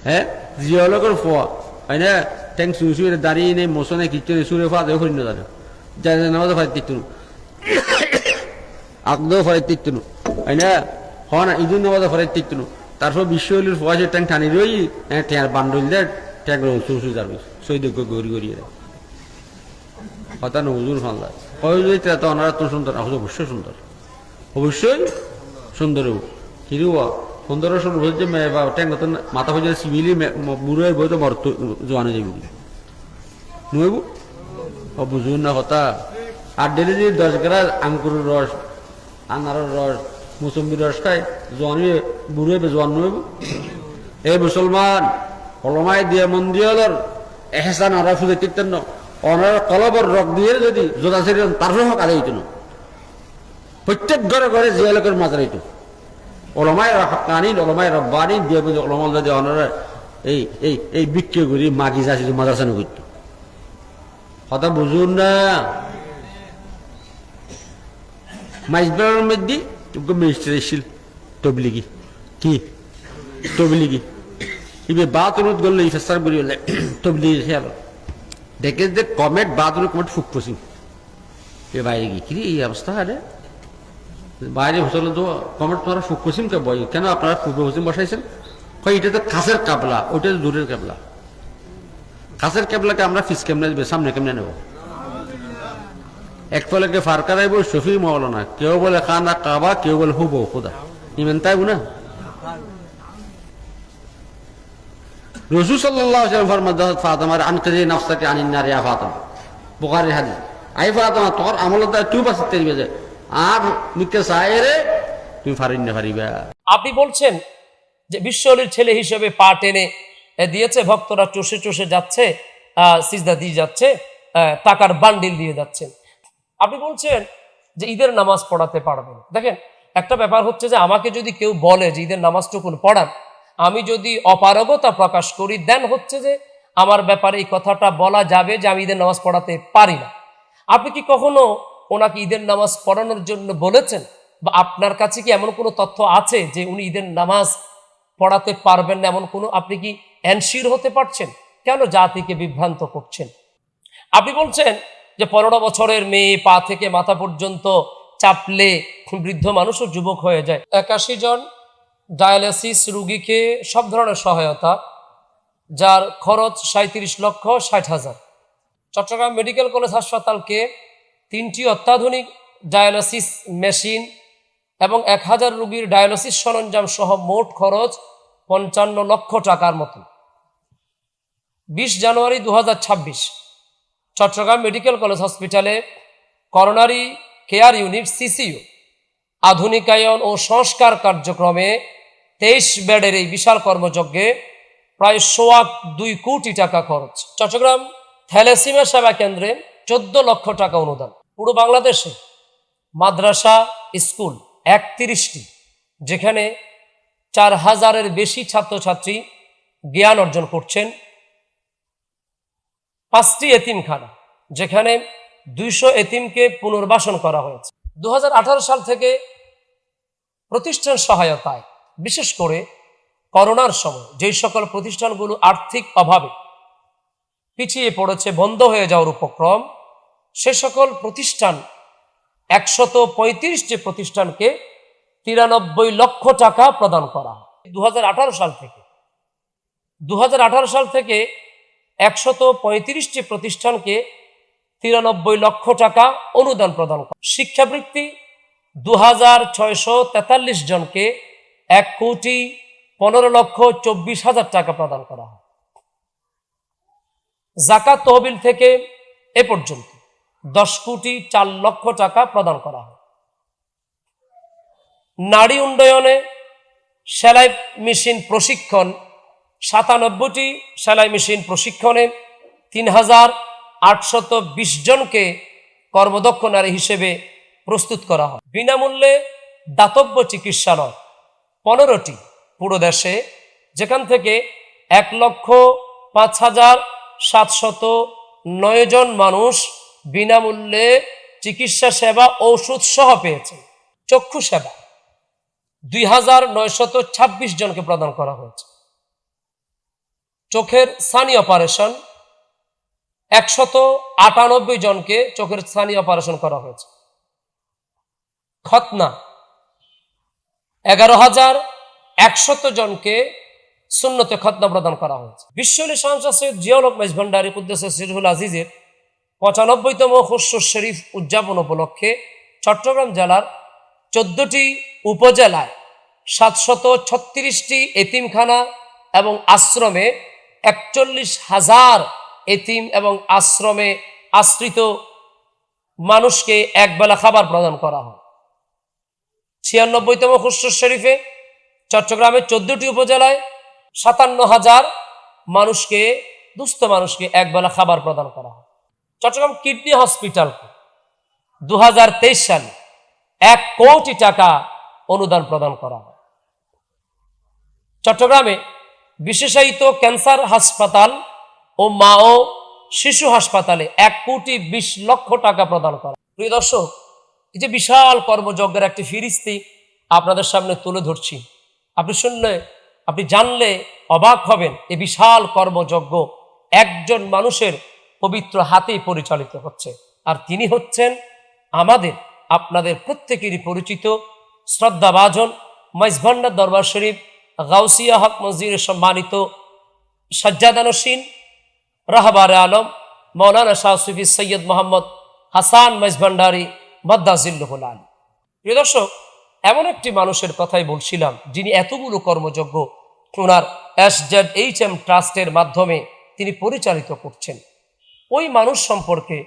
হ্যাঁ জিয়ালকের ফোয়া হয় না ট্যাং শুয়ে শুয়ে দাঁড়িয়ে নেই মোশনে কিচ্ছু নেই সুরে ফা দেয় হরিণ দাঁড়ে যাই নামাজও ফাইতে দিত আকদেও ফাইতে দিত হয় না হয় না ঈদুল নামাজও ফাইতে দিত তারপর বিশ্বলির ফোয়াশে ট্যাং টানি রই হ্যাঁ ট্যাং বান্ডল দেয় ট্যাং শুয়ে যাবে সৈদ্য গড়ি গড়িয়ে দেয় কথা নজুর ফাল্লা কয় যদি তো ওনারা তো সুন্দর অবশ্যই সুন্দর অবশ্যই সুন্দর কিন্তু 15-16 বছর যে মেয়ে বা ট্যাঙ্গ তো মাথা হয়ে সিভিলি বুড়ো বই তো মর জোয়ানো যাবি নইব ও বুঝুন না কথা আর ডেলি যদি 10 গ্লাস আঙ্কুরের রস আনারের রস মুসম্বির রস খায় জোয়ানি বুড়ো জোয়ান নইব এই মুসলমান কলমায় দিয়ে মন দিয়ে এহসান ওরা ফুজে টিকতেন না ওনার কলবর রক দিয়ে যদি জোদা সেরি তার সহ কাজে হইত না প্রত্যেক ঘরে ঘরে জিয়ালকের মাজার হইত ওলমায় হাক্কানি ওলমায় রব্বানি দিয়ে বুঝে ওলমাল যদি ওনারা এই এই এই বিক্রি করি মাগি যাচ্ছি মাদ্রাসানো করত কথা বুঝুন না মাইজবেলার মধ্যে মিনিস্টার এসেছিল তবলিগি কি তবলিগি ইবে বাথরুম গেল ইফেসার করি হলে তবলিগি খেয়াল দেখে যে কমেট বাথরুম কমেট ফুক পসিং এ বাইরে গিয়ে কি এই অবস্থা আরে বাইরে বসলে তো কমেট তোমরা ফুক পসিম কে বই কেন আপনারা ফুক পসিম বসাইছেন কই এটা তো কাছের কাবলা ওইটা তো দূরের কাবলা কাছের কাবলাকে আমরা ফিস কেমনে দেবে সামনে কেমনে নেব এক ফলেকে ফারকারাইব শফি মৌলানা কেউ বলে খানা কাবা কেউ বলে হুব খুদা ইমেন তাই না রাসূল সাল্লাল্লাহু আলাইহি ওয়াসাল্লাম ফরমাদ ফাতেমার আনকাজি নফসাকে আনিন নার ইয়া ফাতেমা বুখারী হাদিস আই ফাতেমা তোর আমলত তুই বাঁচতে দিবে আর মিকে সায়েরে তুমি ফারিন না পারিবা আপনি বলছেন যে বিশ্বলির ছেলে হিসেবে পা টেনে দিয়েছে ভক্তরা চষে চষে যাচ্ছে সিজদা দিয়ে যাচ্ছে টাকার বান্ডিল দিয়ে যাচ্ছেন আপনি বলছেন যে ঈদের নামাজ পড়াতে পারবেন দেখেন একটা ব্যাপার হচ্ছে যে আমাকে যদি কেউ বলে যে ঈদের নামাজটুকুন পড়ান আমি যদি অপারগতা প্রকাশ করি দেন হচ্ছে যে আমার ব্যাপারে এই কথাটা বলা যাবে যে আমি ঈদের নামাজ পড়াতে পারি না আপনি কি কখনো ওনাকে ঈদের নামাজ পড়ানোর জন্য বলেছেন বা আপনার কাছে কি এমন কোনো তথ্য আছে যে উনি ঈদের নামাজ পড়াতে পারবেন না এমন কোনো আপনি কি এনশিওর হতে পারছেন কেন জাতিকে বিভ্রান্ত করছেন আপনি বলছেন যে 15 বছরের মেয়ে পা থেকে মাথা পর্যন্ত চাপলে বৃদ্ধ মানুষও যুবক হয়ে যায় 81 জন ডায়ালিসিস রোগীকে সব ধরনের সহায়তা যার খরচ 37,60,000 চট্টগ্রাম মেডিকেল কলেজ হাসপাতালকে 3টি অত্যাধুনিক ডায়ালিসিস মেশিন এবং 1000 রোগীর ডায়ালিসিস সরঞ্জাম সহ মোট খরচ 55 লক্ষ টাকার মতো 20 জানুয়ারি 2026 চট্টগ্রাম মেডিকেল কলেজ হসপিটালে করোনারি কেয়ার ইউনিট সিসিইউ আধুনিকায়ন ও সংস্কার কার্যক্রমে 23 বেডের এই বিশাল কর্মযজ্ঞে প্রায় 2.25 কোটি টাকা খরচ চট্টগ্রাম থ্যালাসেমিয়া সেবা কেন্দ্রে 14 লক্ষ টাকা অনুদান পুরো বাংলাদেশে মাদ্রাসা স্কুল 31টি যেখানে 4000-এর বেশি ছাত্রছাত্রী জ্ঞান অর্জন করছেন 5টি এতিমখানা যেখানে 200 এতিমকে পুনর্বাসন করা হয়েছে 2018 সাল থেকে প্রতিষ্ঠান সহায়তায় বিশেষ করে করোনার সময় যেই সকল প্রতিষ্ঠানগুলো আর্থিক অভাবে পিছিয়ে পড়েছে বন্ধ হয়ে যাওয়ার উপক্রম সে সকল প্রতিষ্ঠান 135টি প্রতিষ্ঠানকে 93 লক্ষ টাকা প্রদান করা হয় 2018 সাল থেকে 135টি প্রতিষ্ঠানকে 93 লক্ষ টাকা অনুদান প্রদান করা শিক্ষাবৃত্তি 2643 জনকে 1,15,24,000 টাকা প্রদান করা হয় যাকাত তহবিল থেকে এ পর্যন্ত 10,04,00,000 টাকা প্রদান করা হয় নারী উন্নয়নে সেলাই মেশিন প্রশিক্ষণ 97টি সেলাই মেশিন প্রশিক্ষণে 3,820 জনকে কর্মদক্ষ নারী হিসেবে প্রস্তুত করা হয় বিনামূল্যে দাতব্য চিকিৎসালয় 15টি পুরো দেশে যেখান থেকে 1,05,709 জন মানুষ বিনামূল্যে চিকিৎসা সেবা ঔষধ সহ পেয়েছে চক্ষু সেবা 2,926 জনকে প্রদান করা হয়েছে চোখের ছানি অপারেশন 198 জনকে চোখের ছানি অপারেশন করা হয়েছে। খতনা 11,100 জনকে সুন্নতে খতনা প্রদান করা হয়েছে। বিশ্বলি শাহজাহান সৈয়দ জিয়াউল হক মেজভান্ডারী কুদ্দুস সিরহুল আজিজের 95তম খুশরুস শরীফ উদযাপন উপলক্ষে চট্টগ্রাম জেলার 14টি উপজেলায় 736টি এতিমখানা এবং আশ্রমে 41,000 এতিম এবং আশ্রমে আশ্রিত মানুষকে একবেলা খাবার প্রদান করা হয়। 96তম খুশরুস শরীফে চট্টগ্রামের 14টি উপজেলায় 57,000 মানুষকে, দুস্থ মানুষকে একবেলা খাবার প্রদান করা হয়। চট্টগ্রাম কিডনি হসপিটাল 2023 সালে 1 কোটি টাকা অনুদান প্রদান করা হয়। চট্টগ্রামে বিশেষায়িত ক্যান্সার হাসপাতাল ও মা ও শিশু হাসপাতালে 1,20,00,000 টাকা প্রদান করা। প্রিয় দর্শক, এই যে বিশাল কর্মযজ্ঞের একটি ফিরিস্তি আপনাদের সামনে তুলে ধরছি, আপনি শুনলে, আপনি জানলে অবাক হবেন। এই বিশাল কর্মযজ্ঞ একজন মানুষের পবিত্র হাতেই পরিচালিত হচ্ছে, আর তিনি হচ্ছেন আমাদের আপনাদের প্রত্যেকেরই পরিচিত শ্রদ্ধাভাজন মেজভান্ডার দরবার শরীফ গাউসিয়া হক মসজিদের সম্মানিত সাজ্জাদানশীন রাহবার আলম মৌলানা শাহ সুফি সৈয়দ মোহাম্মদ হাসান মেজভান্ডারী মাদ্দাজিল্লুহুল আলী। প্রিয় দর্শক, এমন একটি মানুষের কথাই বলছিলাম যিনি এতগুলো কর্মযজ্ঞ ওনার SZHM ট্রাস্টের মাধ্যমে তিনি পরিচালিত করছেন। ওই মানুষ সম্পর্কে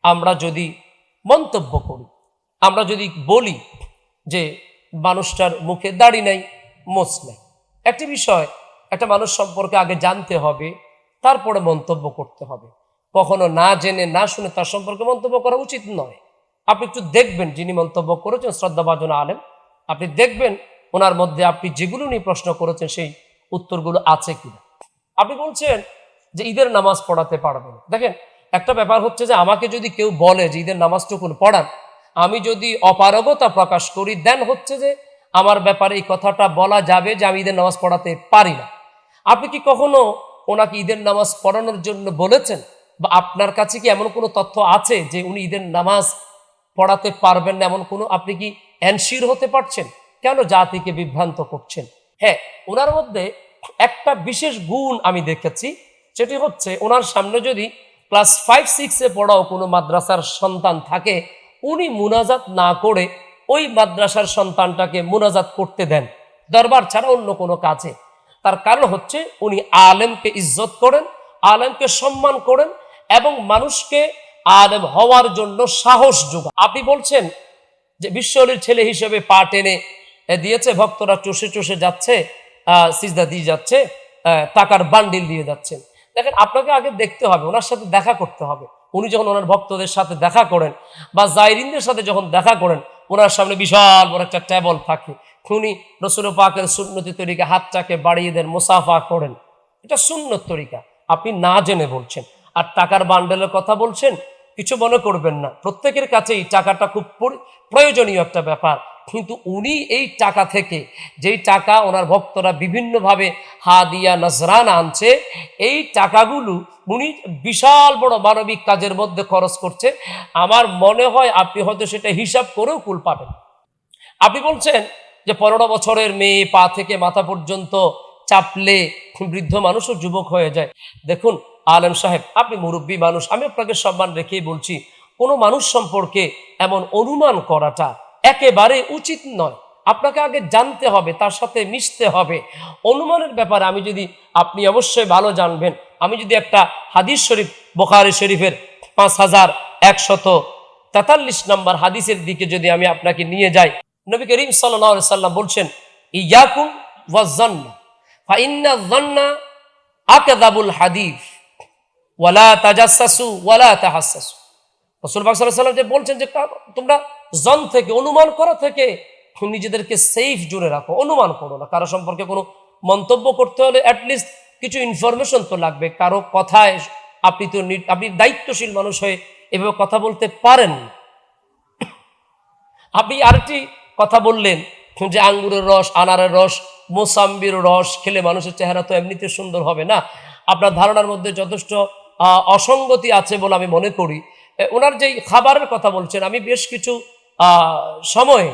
আমরা যদি মন্তব্য করি, আমরা যদি বলি যে মানুষটার মুখে দাড়ি নাই, মোচ নাই, একটি বিষয় একটা মানুষ সম্পর্কে আগে জানতে হবে, তারপরে মন্তব্য করতে হবে। কখনো না জেনে না শুনে তার সম্পর্কে মন্তব্য করা উচিত নয়। আপনি একটু দেখবেন যিনি মন্তব্য করেছেন শ্রদ্ধাভাজন আলেম, আপনি দেখবেন ওনার মধ্যে আপনি যেগুলো নিয়ে প্রশ্ন করেছেন সেই উত্তরগুলো আছে কিনা। আপনি বলছেন যে ঈদের নামাজ পড়াতে পারবেন। দেখেন, একটা ব্যাপার হচ্ছে যে আমাকে যদি কেউ বলে যে ঈদের নামাজটুকুন পড়ান, আমি যদি অপারগতা প্রকাশ করি, দেন হচ্ছে যে আমার ব্যাপারে এই কথাটা বলা যাবে যে আমি ঈদের নামাজ পড়াতে পারি না। আপনি কি কখনো ওনাকে ঈদের নামাজ পড়ানোর জন্য বলেছেন, বা আপনার কাছে কি এমন কোনো তথ্য আছে যে উনি ঈদের নামাজ পড়াতে পারবেন না, এমন কোনো আপনি কি এনশিওর হতে পারছেন? কেন জাতিকে বিভ্রান্ত করছেন? হ্যাঁ, ওনার মধ্যে একটা বিশেষ গুণ আমি দেখেছি, সেটি হচ্ছে ওনার সামনে যদি ক্লাস 5-6 পড়াও কোনো মাদ্রাসার সন্তান থাকে, উনি মুনাজাত না করে ওই মাদ্রাসার সন্তানটাকে মুনাজাত করতে দেন, দরবার ছাড়া অন্য কোনো কাজে। তার কারণ হচ্ছে উনি আলেমকে ইজ্জত করেন, আলেমকে সম্মান করেন এবং মানুষকে আলেম হওয়ার জন্য সাহস যোগান। আপনি বলছেন যে বিশ্বলির ছেলে হিসেবে পা টেনে দিয়েছে, ভক্তরা চষে চষে যাচ্ছে, সিজদা দিয়ে যাচ্ছে, টাকার বান্ডিল দিয়ে যাচ্ছেন। দেখেন, আপনাকে আগে দেখতে হবে, ওনার সাথে দেখা করতে হবে। উনি যখন ওনার ভক্তদের সাথে দেখা করেন বা জায়রিনদের সাথে যখন দেখা করেন, ওনার সামনে বিশাল বড় একটা টেবল থাকে, উনি রসুল পাকের সুন্নতি তরিকা হাতটাকে বাড়িয়ে দেন, মুসাফা করেন, এটা সুন্নত তরিকা। আপনি না জেনে বলছেন। আর টাকার বান্ডেলের কথা বলছেন, কিছু মনে করবেন না, প্রত্যেকের কাছেই টাকাটা খুব প্রয়োজনীয় একটা ব্যাপার, কিন্তু উনি এই টাকা থেকে, যেই টাকা ওনার ভক্তরা বিভিন্নভাবে হাদিয়া নজরানা আনছে, এই টাকাগুলো উনি বিশাল বড় মানবিক কাজের মধ্যে খরচ করছে। আমার মনে হয় আপনি হয়তো সেটা হিসাব করেও কুল পাবেন। আপনি বলছেন যে 15 বছরের মেয়ে পা থেকে মাথা পর্যন্ত চাপলে বৃদ্ধ মানুষও যুবক হয়ে যায়। দেখুন আলেম সাহেব, আপনি মুরব্বী মানুষ, আমি আপনাকে সম্মান রেখেই বলছি, কোনো মানুষ সম্পর্কে এমন অনুমান করাটা একেবারে উচিত নয়। আপনাকে আগে জানতে হবে, তার সাথে মিশতে হবে। অনুমানের ব্যাপারে আমি যদি, আপনি অবশ্যই ভালো জানবেন, আমি যদি একটা হাদিস শরীফ বুখারী শরীফের 5143 নম্বর হাদিসের দিকে যদি আমি আপনাকে নিয়ে যাই, নবী করিম সাল্লাল্লাহু আলাইহি সাল্লাম বলছেন, ইয়াকুম ওয়াজ-যান্না ফাইন্না যান্না আকযাবুল হাদিস ওয়ালা তাজাসসু ওয়ালা তাহাসসু। রাসূল পাক সাল্লাল্লাহু আলাইহি ওয়াসাল্লাম যে বলছেন যে তোমরা জন থেকে, অনুমান করা থেকে নিজেদেরকে সেফ জোনে রাখো, অনুমান করো না। কারো সম্পর্কে কোনো মন্তব্য করতে হলে অ্যাটলিস্ট কিছু ইনফরমেশন তো লাগবে। কারো কথায় আপনি দায়িত্বশীল মানুষ হয়ে এভাবে কথা বলতে পারেন। আপনি আরেকটি কথা বললেন যে আঙ্গুরের রস, আনারের রস, মোসাম্বির রস খেলে মানুষের চেহারা তো এমনিতে সুন্দর হবে না। আপনার ধারণার মধ্যে যথেষ্ট অসঙ্গতি আছে বলে আমি মনে করি। ওনার যেই খাবারের কথা বলছেন, আমি বেশ কিছু সময়ে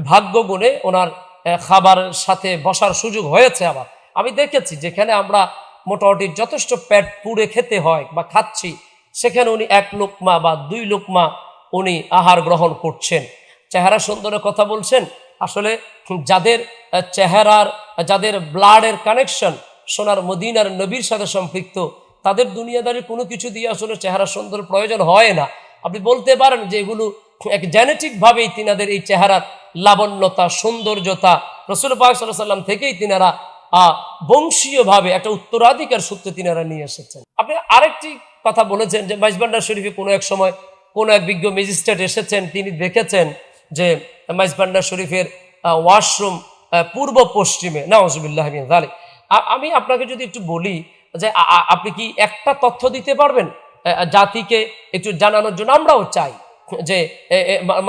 ভাগ্য গুণে ওনার খাবারের সাথে বসার সুযোগ হয়েছে আমার। আমি দেখেছি যেখানে আমরা মোটামুটি যথেষ্ট পেট পুড়ে খেতে হয় বা খাচ্ছি, সেখানে উনি 1 লোকমা বা 2 লোকমা উনি আহার গ্রহণ করছেন। চেহারা সুন্দরের কথা বলছেন, আসলে যাদের চেহারার, যাদের ব্লাডের কানেকশন সোনার মদিনার নবীর সাথে সম্পৃক্ত, তাদের দুনিয়াদারি কোনো কিছু দিয়ে আসলে চেহারা সুন্দর প্রয়োজন হয় না। আপনি বলতে পারেন যে এগুলো এক জেনেটিকভাবেই তিনাদের এই চেহারার লাবণ্যতা, সৌন্দর্যতা রাসূল পাক সাল্লাল্লাহু আলাইহি ওয়াসাল্লাম থেকেই তিনারা বংশীয়ভাবে একটা উত্তরাধিকার সূত্রে তিনারা নিয়ে এসেছেন। আপনি আরেকটি কথা বলেছেন যে মাইজভান্ডার শরীফে কোনো এক সময় কোনো এক বিজ্ঞ ম্যাজিস্ট্রেট এসেছেন, তিনি দেখেছেন যে মাইজভান্ডার শরীফের ওয়াশরুম পূর্ব পশ্চিমে, নাউজুবিল্লাহ মিন যালিক। আমি আপনাকে যদি একটু বলি যে আপনি কি একটা তথ্য দিতে পারবেন জাতিকে একটু জানানোর জন্য? আমরাও চাই যে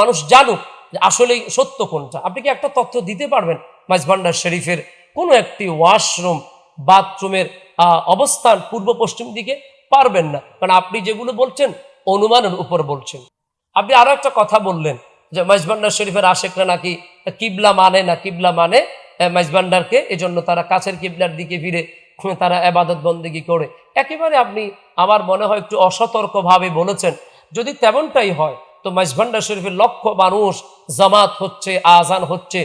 মানুষ জানুক যে আসলে সত্য কোনটা। আপনি কি একটা তথ্য দিতে পারবেন মাইজভান্ডার শরীফের কোনো একটি ওয়াশরুম, বাথরুমের অবস্থান পূর্ব পশ্চিম দিকে? পারবেন না, কারণ আপনি যেগুলো বলছেন অনুমানের উপর বলছেন। আপনি আরো একটা কথা বললেন যে মাইজভান্ডার শরীফের আশেকরা নাকি কিবলা মানে না, কিবলা মানে মাইজভান্ডারকে, এজন্য তারা কাছের কিবলার দিকে ফিরে তারা ইবাদত বন্দেগী করে। একেবারে আপনি আমার মনে হয় একটু অসতর্কভাবে বলেছেন। যদি তেমনটাই হয় তো মাইজভান্ডার শরীফের লক্ষ মানুষ জামাত হচ্ছে, আজান হচ্ছে,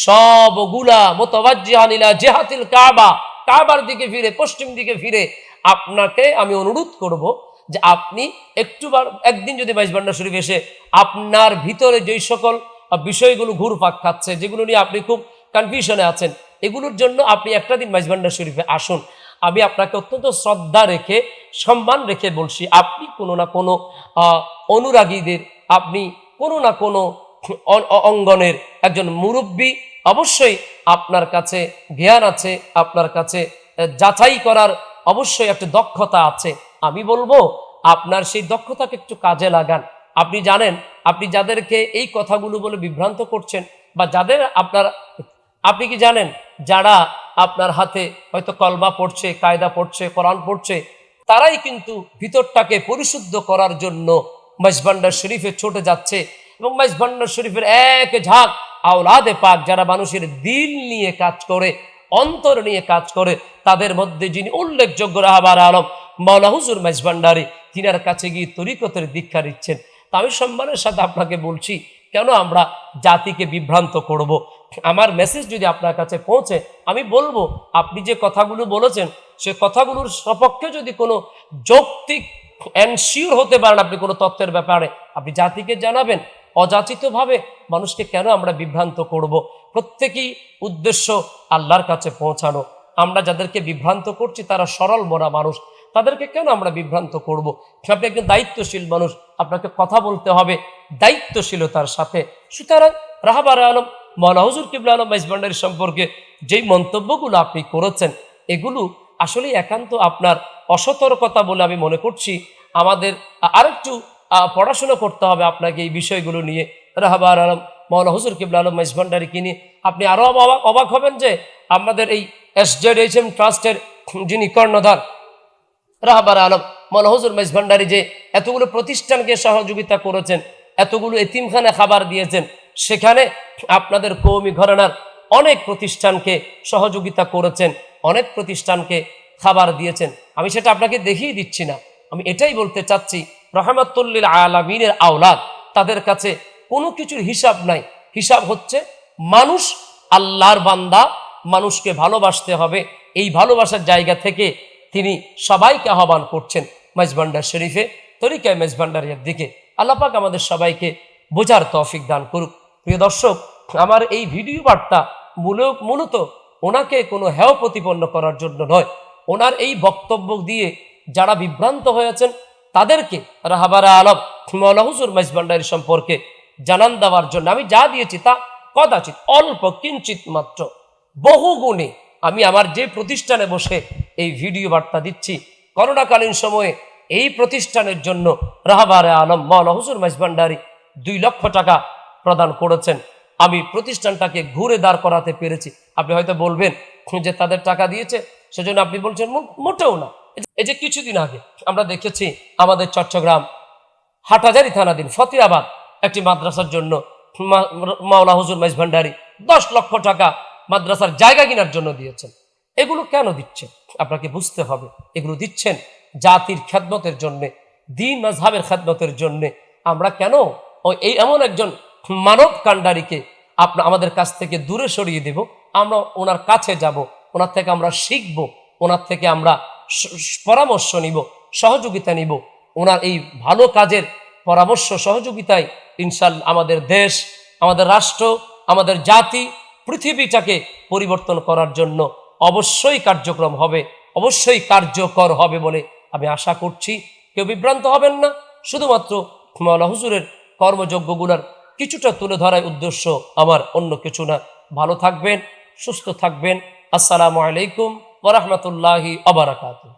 সবগুলা মুতাওয়াজ্জিহান ইলা জিহাতিল কাবা, কাবার দিকে ফিরে, পশ্চিম দিকে ফিরে। আপনাকে আমি অনুরোধ করব যে আপনি একদিন যদি মাইজভান্ডার শরীফ এসে আপনার ভিতরে যেই সকল বিষয়গুলো ঘুরপাক খাচ্ছে, যেগুলো নিয়ে আপনি খুব কনফিউশনে আছেন, এগুলোর জন্য আপনি একটা দিন মাইজভান্ডার শরীফে আসুন। আমি আপনাকে অত্যন্ত শ্রদ্ধা রেখে, সম্মান রেখে বলছি, আপনি কোনো না কোনো অনুরাগীদের, আপনি কোনো না কোনো অঙ্গনের একজন মুরব্বী, অবশ্যই আপনার কাছে জ্ঞান আছে, আপনার কাছে যাচাই করার অবশ্যই একটা দক্ষতা আছে। আমি বলবো আপনার সেই দক্ষতাকে একটু কাজে লাগান। আপনি জানেন, আপনি যাদেরকে এই কথাগুলো বলে বিভ্রান্ত করছেন বা যাদের আপনি কি জানেন যারা আপনার হাতে হয়তো কলমা পড়ছে, কায়দা পড়ছে, কোরআন পড়ছে, তারাই কিন্তু ভিতরটাকে পরিশুদ্ধ করার জন্য মাইজভান্ডার শরীফে ছুটে যাচ্ছে। এবং মাইজভান্ডার শরীফের এক ঝাঁক আওলাদে পাক যারা মানুষের দিল নিয়ে কাজ করে, অন্তর নিয়ে কাজ করে, তাদের মধ্যে যিনি উল্লেখযোগ্য রাহবার আলম মাওলানা হুজুর মাইজভান্ডারী, তিনার কাছে গিয়ে তরিকতের দীক্ষা নিচ্ছেন। তা আমি সম্মানের সাথে আপনাকে বলছি, কেন আমরা জাতিকে বিভ্রান্ত করব? আমার মেসেজ যদি আপনার কাছে পৌঁছে, আমি বলবো আপনি যে কথাগুলো বলেছেন সে কথাগুলোর সপক্ষে যদি কোনো যৌক্তিক এনশিওর হতে পারেন আপনি কোনো তথ্যের ব্যাপারে, আপনি জাতিকে জানাবেন। অযাচিতভাবে মানুষকে কেন আমরা বিভ্রান্ত করব? প্রত্যেকেই উদ্দেশ্য আল্লাহর কাছে পৌঁছানো। আমরা যাদেরকে বিভ্রান্ত করছি তারা সরল মনা মানুষ, তাদেরকে কেন আমরা বিভ্রান্ত করব? আপনি একজন দায়িত্বশীল মানুষ, আপনাকে কথা বলতে হবে দায়িত্বশীলতার সাথে। সুতরাং রাহবার আলম মাওলানা হুজুর কিবলা আলম মাইজভান্ডারী সম্পর্কে যেই মন্তব্যগুলো আপনি করেছেন, এগুলো আসলে একান্ত আপনার অসতর্কতা বলে আমি মনে করছি। আমাদের আরেকটু পড়াশোনা করতে হবে আপনাকে এই বিষয়গুলো নিয়ে। রাহবার আলম মাওলানা হুজুর কিবলা আলম মাইজভান্ডারীকে নিয়ে আপনি আরো অবাক হবেন যে আমাদের এই SJDHM ট্রাস্টের যিনি কর্ণধার রাহবার আলম মাওলানা হুজুর মাইজভান্ডারী যে এতগুলো প্রতিষ্ঠানকে সহযোগিতা করেছেন, এতগুলো এতিমখানা খাবার দিয়েছেন, সেখানে আপনাদের কওমি ঘরানার অনেক প্রতিষ্ঠানকে সহযোগিতা করেছেন, অনেক প্রতিষ্ঠানকে খাবার দিয়েছেন। আমি সেটা আপনাকে দেখিয়ে দিচ্ছি না, আমি এটাই বলতে চাচ্ছি, রহমাতুল লিল আলামিনের আওলাদ, তাদের কাছে কোনো কিছুর হিসাব নাই। হিসাব হচ্ছে মানুষ, আল্লাহর বান্দা, মানুষকে ভালোবাসতে হবে। এই ভালোবাসার জায়গা থেকে তিনি সবাইকে আহ্বান করছেন মাইজভান্ডার শরীফে, তরিকায় মাইজভান্ডারিয়ার দিকে। আল্লাহ পাক আমাদের সবাইকে বোঝার তৌফিক দান করুক। প্রিয় দর্শক, আমার এই ভিডিও বার্তা মূলত ওনাকে কোনো হেয় প্রতিপন্ন করার জন্য নয়, ওনার এই বক্তব্য দিয়ে যারা বিভ্রান্ত হয়েছেন তাদেরকে রাহবার আলম মাওলানা হুজুর মাইজভান্ডারী সম্পর্কে জানান দেওয়ার জন্য। আমি যা দিয়েছি তা কদাচিৎ, অল্প কিঞ্চিত মাত্র, বহু গুণে আমি আমার যে প্রতিষ্ঠানে বসে এই ভিডিও বার্তা দিচ্ছি, করোনাকালীন সময়ে এই প্রতিষ্ঠানের জন্য রাহবার আলম মাওলানা হুজুর মাইজভান্ডারী 2 লক্ষ টাকা প্রদান করেছেন। আমি প্রতিষ্ঠানটাকে ঘুরে দাঁড় করাতে পেরেছি। আপনি হয়তো বলবেন যে তাদের টাকা দিয়েছে সেজন্য আপনি বলছেন, মোটেও না। এই যে কিছুদিন আগে আমরা দেখেছি আমাদের চট্টগ্রাম হাটহাজারী থানাধীন ফতিরাবাদ একটি মাদ্রাসার জন্য মাওলা হুজুর মাইজ ভান্ডারী 10 লক্ষ টাকা মাদ্রাসার জায়গা কেনার জন্য দিয়েছেন। এগুলো কেন দিচ্ছেন আপনাকে বুঝতে হবে। এগুলো দিচ্ছেন জাতির খেদমতের জন্য, দ্বীন মাযহাবের খেদমতের জন্য। আমরা কেন এই এমন একজন মানব কাণ্ডারীকে আমাদের কাছ থেকে দূরে সরিয়ে দেব? আমরা ওনার কাছে যাব, ওনার থেকে আমরা শিখব, ওনার থেকে আমরা পরামর্শ নিব, সহযোগিতা নিব। ওনার এই ভালো কাজের পরামর্শ সহযোগিতায় ইনশাআল্লাহ আমাদের দেশ, আমাদের রাষ্ট্র, আমাদের জাতি, পৃথিবীটাকে পরিবর্তন করার জন্য অবশ্যই কার্যক্রম হবে, অবশ্যই কার্যকর হবে বলে আমি আশা করছি। কেউ বিভ্রান্ত হবেন না। শুধুমাত্র মাওলানা হুজুরের কর্মযজ্ঞগুলোর কিছুটা তুলে ধরার উদ্দেশ্য আমার, অন্য কিছু না। ভালো থাকবেন, সুস্থ থাকবেন। আসসালামু আলাইকুম ওয়া রাহমাতুল্লাহি ওয়া বারাকাতুহু।